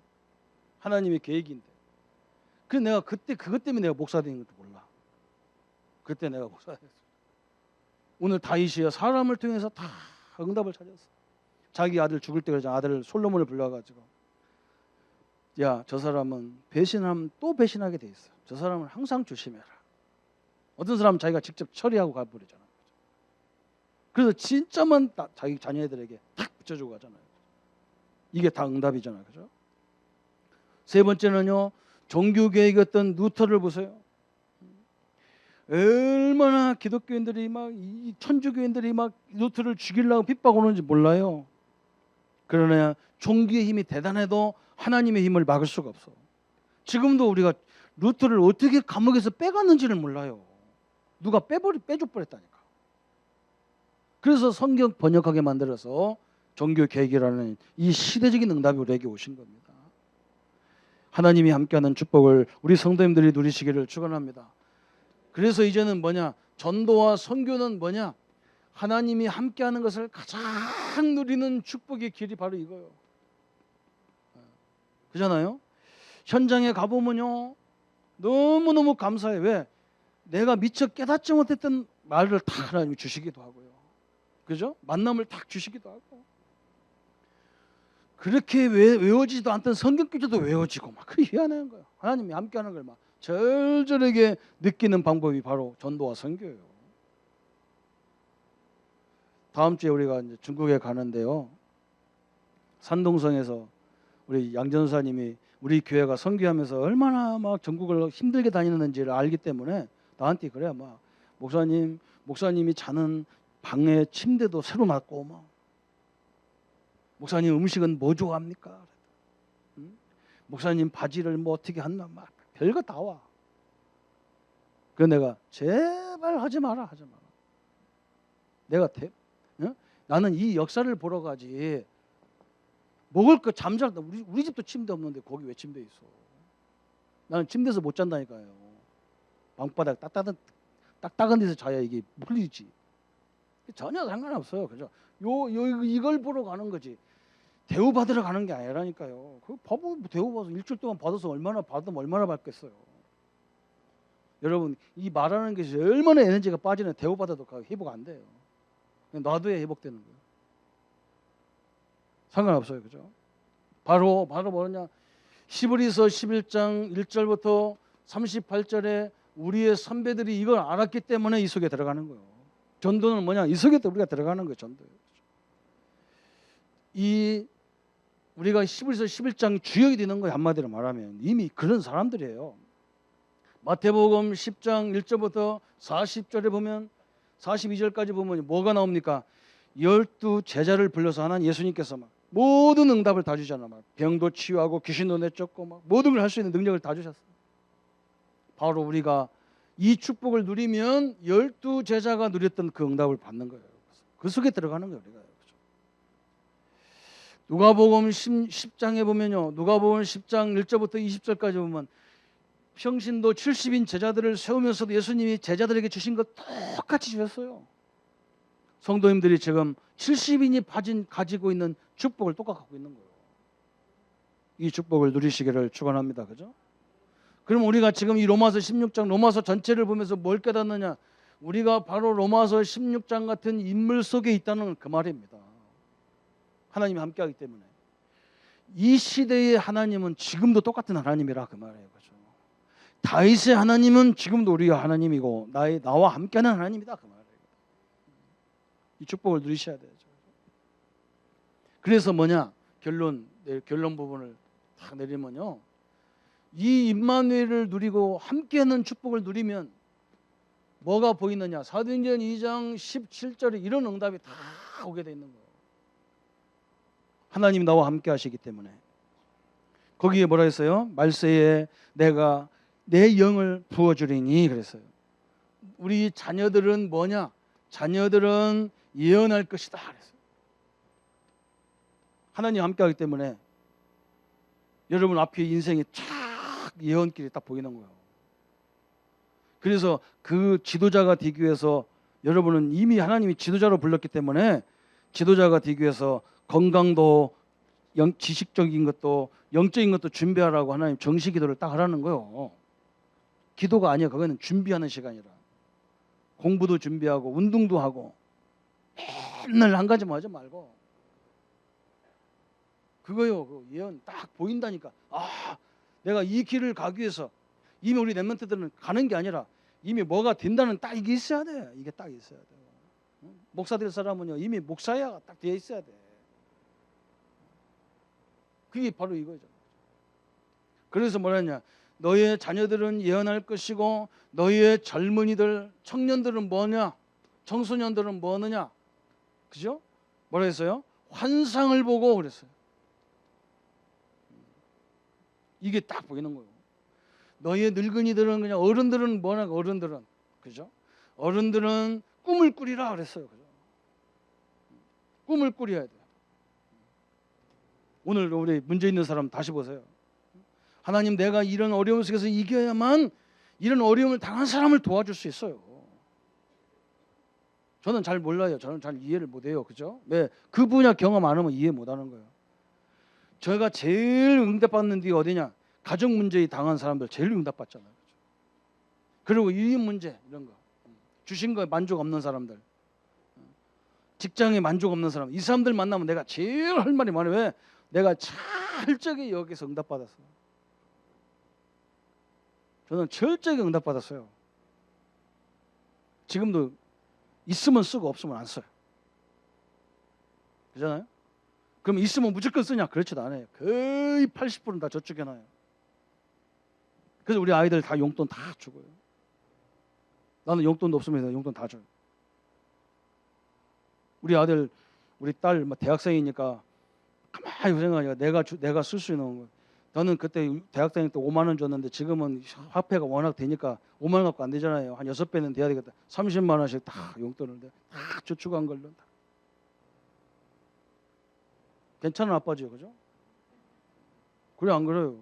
S1: 하나님의 계획인데. 그래서 내가 그때 그것 때문에 내가 목사 된 것도 몰라. 그때 내가 목사 됐어. 오늘 다윗이요, 사람을 통해서 다 응답을 찾았어. 자기 아들 죽을 때 그러잖아. 아들 솔로몬을 불러가지고, 야, 저 사람은 배신하면 또 배신하게 돼 있어. 저 사람은 항상 조심해라. 어떤 사람은 자기가 직접 처리하고 가버리잖아. 그래서 진짜만 자기 자녀들에게 탁 붙여주고 가잖아요. 이게 다 응답이잖아요, 그죠? 세 번째는요, 종교개혁이었던 루터를 보세요. 얼마나 기독교인들이 이 천주교인들이 루터를 죽이려고 핍박하는지 몰라요. 그러나 종교의 힘이 대단해도 하나님의 힘을 막을 수가 없어. 지금도 우리가 루터를 어떻게 감옥에서 빼갔는지를 몰라요. 누가 빼줘버렸다니까. 그래서 성경 번역하게 만들어서 종교개혁이라는 이 시대적인 응답이 우리에게 오신 겁니다. 하나님이 함께하는 축복을 우리 성도님들이 누리시기를 축원합니다. 그래서 이제는 뭐냐? 전도와 선교는 뭐냐? 하나님이 함께하는 것을 가장 누리는 축복의 길이 바로 이거예요. 그잖아요. 현장에 가보면요, 너무너무 감사해. 왜? 내가 미처 깨닫지 못했던 말을 다 하나님이 주시기도 하고요. 그죠? 만남을 딱 주시기도 하고. 그렇게 외워지지도 않던 성경 구절도 외워지고 막 그게 희한한 거예요. 하나님이 함께하는 걸 막 절절하게 느끼는 방법이 바로 전도와 선교예요. 다음 주에 우리가 이제 중국에 가는데요. 산동성에서 우리 양전사님이 우리 교회가 선교하면서 얼마나 막 전국을 힘들게 다니는지를 알기 때문에 나한테 그래. 막 목사님이 자는 방에 침대도 새로 놨고 막 목사님 음식은 뭐 좋아합니까? 응? 목사님 바지를 뭐 어떻게 한다 막 별거 다 와. 그래서 내가 제발 하지 마라. 내가 응? 나는 이 역사를 보러 가지. 먹을 거 잠잘 때 우리 집도 침대 없는데 거기 왜 침대 있어? 나는 침대에서 못 잔다니까요. 방바닥 딱딱한 데서 자야 이게 물리지. 전혀 상관없어요. 그죠? 이걸 보러 가는 거지. 대우 받으러 가는 게 아니라니까요. 그 바보 대우 받아서 일주일 동안 받아서 얼마나 받겠어요. 여러분 이 말하는 것이 얼마나 에너지가 빠지는 대우 받아도 회복 안 돼요. 놔둬야 회복되는 거예요. 상관없어요. 그죠? 바로 뭐냐? 히브리서 11장 1절부터 38절에 우리의 선배들이 이걸 알았기 때문에 이 속에 들어가는 거예요. 전도는 뭐냐? 이 속에 우리가 들어가는 거예요. 전도. 이 우리가 히브리서 11장 주역이 되는 거예요. 한마디로 말하면 이미 그런 사람들이에요. 마태복음 10장 1절부터 40절에 보면 42절까지 보면 뭐가 나옵니까? 12 제자를 불러서 하나님 예수님께서 막 모든 응답을 다 주잖아. 막 병도 치유하고 귀신도 내쫓고 막 모든 걸 할 수 있는 능력을 다 주셨어요. 바로 우리가 이 축복을 누리면 12 제자가 누렸던 그 응답을 받는 거예요. 그 속에 들어가는 거예요. 우리가. 누가복음 10장에 보면요. 누가복음 10장 1절부터 20절까지 보면 평신도 70인 제자들을 세우면서도 예수님이 제자들에게 주신 것 똑같이 주셨어요. 성도님들이 지금 70인이 가지고 있는 축복을 똑같이 갖고 있는 거예요. 이 축복을 누리시기를 축원합니다. 그죠? 그럼 우리가 지금 이 로마서 16장 로마서 전체를 보면서 뭘 깨닫느냐? 우리가 바로 로마서 16장 같은 인물 속에 있다는 그 말입니다. 하나님이 함께하기 때문에 이 시대의 하나님은 지금도 똑같은 하나님이라 그 말이에요. 그죠? 다윗의 하나님은 지금도 우리가 하나님이고 나와 함께하는 하나님이다 그 말이에요. 이 축복을 누리셔야 되죠. 그래서 뭐냐? 결론 부분을 딱 내리면요. 이 임마누엘을 누리고 함께하는 축복을 누리면 뭐가 보이느냐? 사도행전 2장 17절에 이런 응답이 다 오게 돼 있는 거예요. 하나님 나와 함께 하시기 때문에. 거기에 뭐라 했어요? 말세에 내가 내 영을 부어주리니 그랬어요. 우리 자녀들은 뭐냐? 자녀들은 예언할 것이다 그랬어요. 하나님 함께 하기 때문에 여러분 앞에 인생에 쫙 예언길이 딱 보이는 거예요. 그래서 그 지도자가 되기 위해서 여러분은 이미 하나님이 지도자로 불렀기 때문에 지도자가 되기 위해서 건강도 지식적인 것도 영적인 것도 준비하라고 하나님 정시 기도를 딱 하라는 거예요. 기도가 아니야. 그거는 준비하는 시간이라. 공부도 준비하고 운동도 하고 맨날 한 가지만 하지 말고 그거요. 그 예언 딱 보인다니까. 아, 내가 이 길을 가기 위해서 이미 우리 랩런트들은 가는 게 아니라 이미 뭐가 된다는 딱 이게 있어야 돼. 이게 딱 있어야 돼. 목사 될 사람은요 이미 목사야 딱 되어 있어야 돼. 그게 바로 이거죠. 그래서 뭐라 했냐? 너희의 자녀들은 예언할 것이고 너희의 젊은이들, 청년들은 뭐냐? 청소년들은 뭐느냐? 그죠? 뭐라 했어요? 환상을 보고 그랬어요. 이게 딱 보이는 거예요. 너희의 늙은이들은 그냥 어른들은 뭐냐? 어른들은 그죠? 어른들은 꿈을 꾸리라 그랬어요. 그죠? 꿈을 꾸려야 돼요. 오늘 우리 문제 있는 사람 다시 보세요. 하나님, 내가 이런 어려움 속에서 이겨야만 이런 어려움을 당한 사람을 도와줄 수 있어요. 저는 잘 몰라요. 저는 잘 이해를 못해요. 그죠? 왜? 그 분야 경험 안 하면 이해 못하는 거예요. 제가 제일 응답받는 데가 어디냐? 가정 문제에 당한 사람들 제일 응답받잖아요. 그죠? 그리고 이 문제 이런 거, 주신 거에 만족 없는 사람들, 직장에 만족 없는 사람, 이 사람들 만나면 내가 제일 할 말이 많아요. 왜? 내가 철저하게 여기서 응답받았어요. 저는 철저하게 응답받았어요. 지금도 있으면 쓰고 없으면 안 써요. 그잖아요? 그럼 있으면 무조건 쓰냐? 그렇지도 않아요. 거의 80%는 다 저축해놔요. 그래서 우리 아이들 다 용돈 다 주고요. 나는 용돈도 없으면 용돈 다 줘요. 우리 아들, 우리 딸 대학생이니까 가만히 생각하니까 내가 쓸 수 있는 거. 저는 그때 대학 다닐 때 5만 원 줬는데 지금은 화폐가 워낙 되니까 5만 원 갖고 안 되잖아요. 한 6배는 돼야 되겠다. 30만 원씩 다 용돈을 다 저축한 걸로. 괜찮은 아빠죠, 그죠? 그래 안 그래요?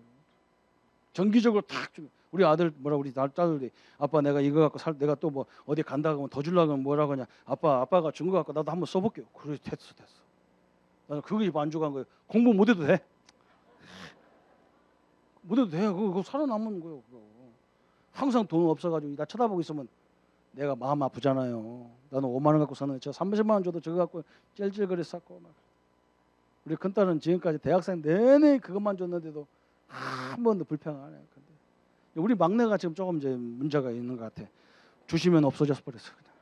S1: 정기적으로 탁 주고. 우리 아들 우리 딸들이 아빠 내가 이거 갖고 내가 또 뭐 어디 간다 하면 더 주려고 하면 뭐라고 하냐? 아빠가 준 거 갖고 나도 한번 써볼게요. 그래 됐어. 나는 그게 만족한 거예요. 공부 못해도 돼. 못해도 돼. 그거 살아남는 거예요. 그거. 항상 돈 없어가지고 나 쳐다보고 있으면 내가 마음 아프잖아요. 나는 5만 원 갖고 사는데 저 30만 원 줘도 저거 갖고 찔찔거렸었고 막. 우리 큰딸은 지금까지 대학생 내내 그것만 줬는데도 한 번도 불평 안 해요. 근데 우리 막내가 지금 조금 이제 문제가 있는 것 같아. 주시면 없어져 버렸어. 그냥.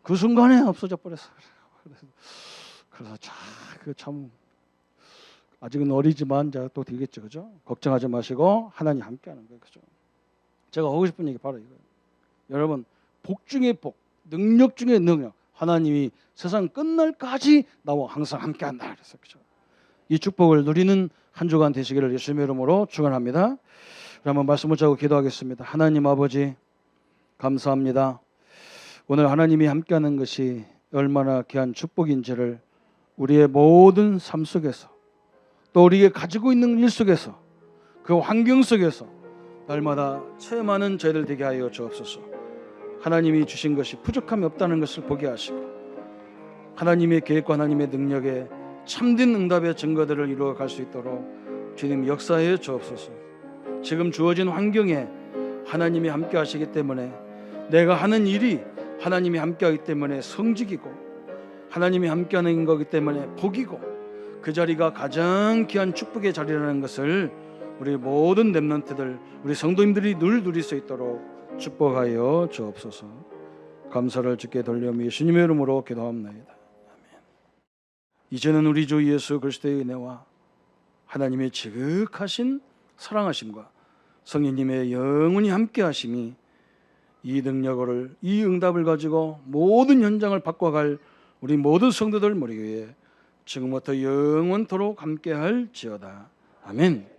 S1: 그 순간에 없어져 버렸어. 그래서 참 아직은 어리지만 이제 또 되겠죠, 그죠? 걱정하지 마시고 하나님 함께하는 거예요, 그죠? 제가 하고 싶은 얘기 바로 이거예요. 여러분, 복 중에 복, 능력 중에 능력. 하나님이 세상 끝날까지 나와 항상 함께한다. 그래서 그죠? 이 축복을 누리는 한 주간 되시기를 예수님의 이름으로 축원합니다. 그러면 말씀을 자고 기도하겠습니다. 하나님 아버지 감사합니다. 오늘 하나님이 함께하는 것이 얼마나 귀한 축복인지를 우리의 모든 삶 속에서 또 우리가 가지고 있는 일 속에서 그 환경 속에서 날마다 체험하는 저희들 되게 하여 주옵소서. 하나님이 주신 것이 부족함이 없다는 것을 보게 하시고 하나님의 계획과 하나님의 능력에 참된 응답의 증거들을 이루어갈 수 있도록 주님 역사해 주옵소서. 지금 주어진 환경에 하나님이 함께 하시기 때문에 내가 하는 일이 하나님이 함께 하기 때문에 성직이고 하나님이 함께 하는 거기 때문에 복이고 그 자리가 가장 귀한 축복의 자리라는 것을 우리 모든 렘넌트들 우리 성도님들이 늘 누릴 수 있도록 축복하여 주옵소서. 감사를 주께 돌려며 예수님의 이름으로 기도합니다. 아멘. 이제는 우리 주 예수 그리스도의 은혜와 하나님의 지극하신 사랑하심과 성령님의 영원히 함께 하심이 이 능력을 이 응답을 가지고 모든 현장을 바꿔갈 우리 모든 성도들 머리 위에 지금부터 영원토록 함께 할지어다. 아멘.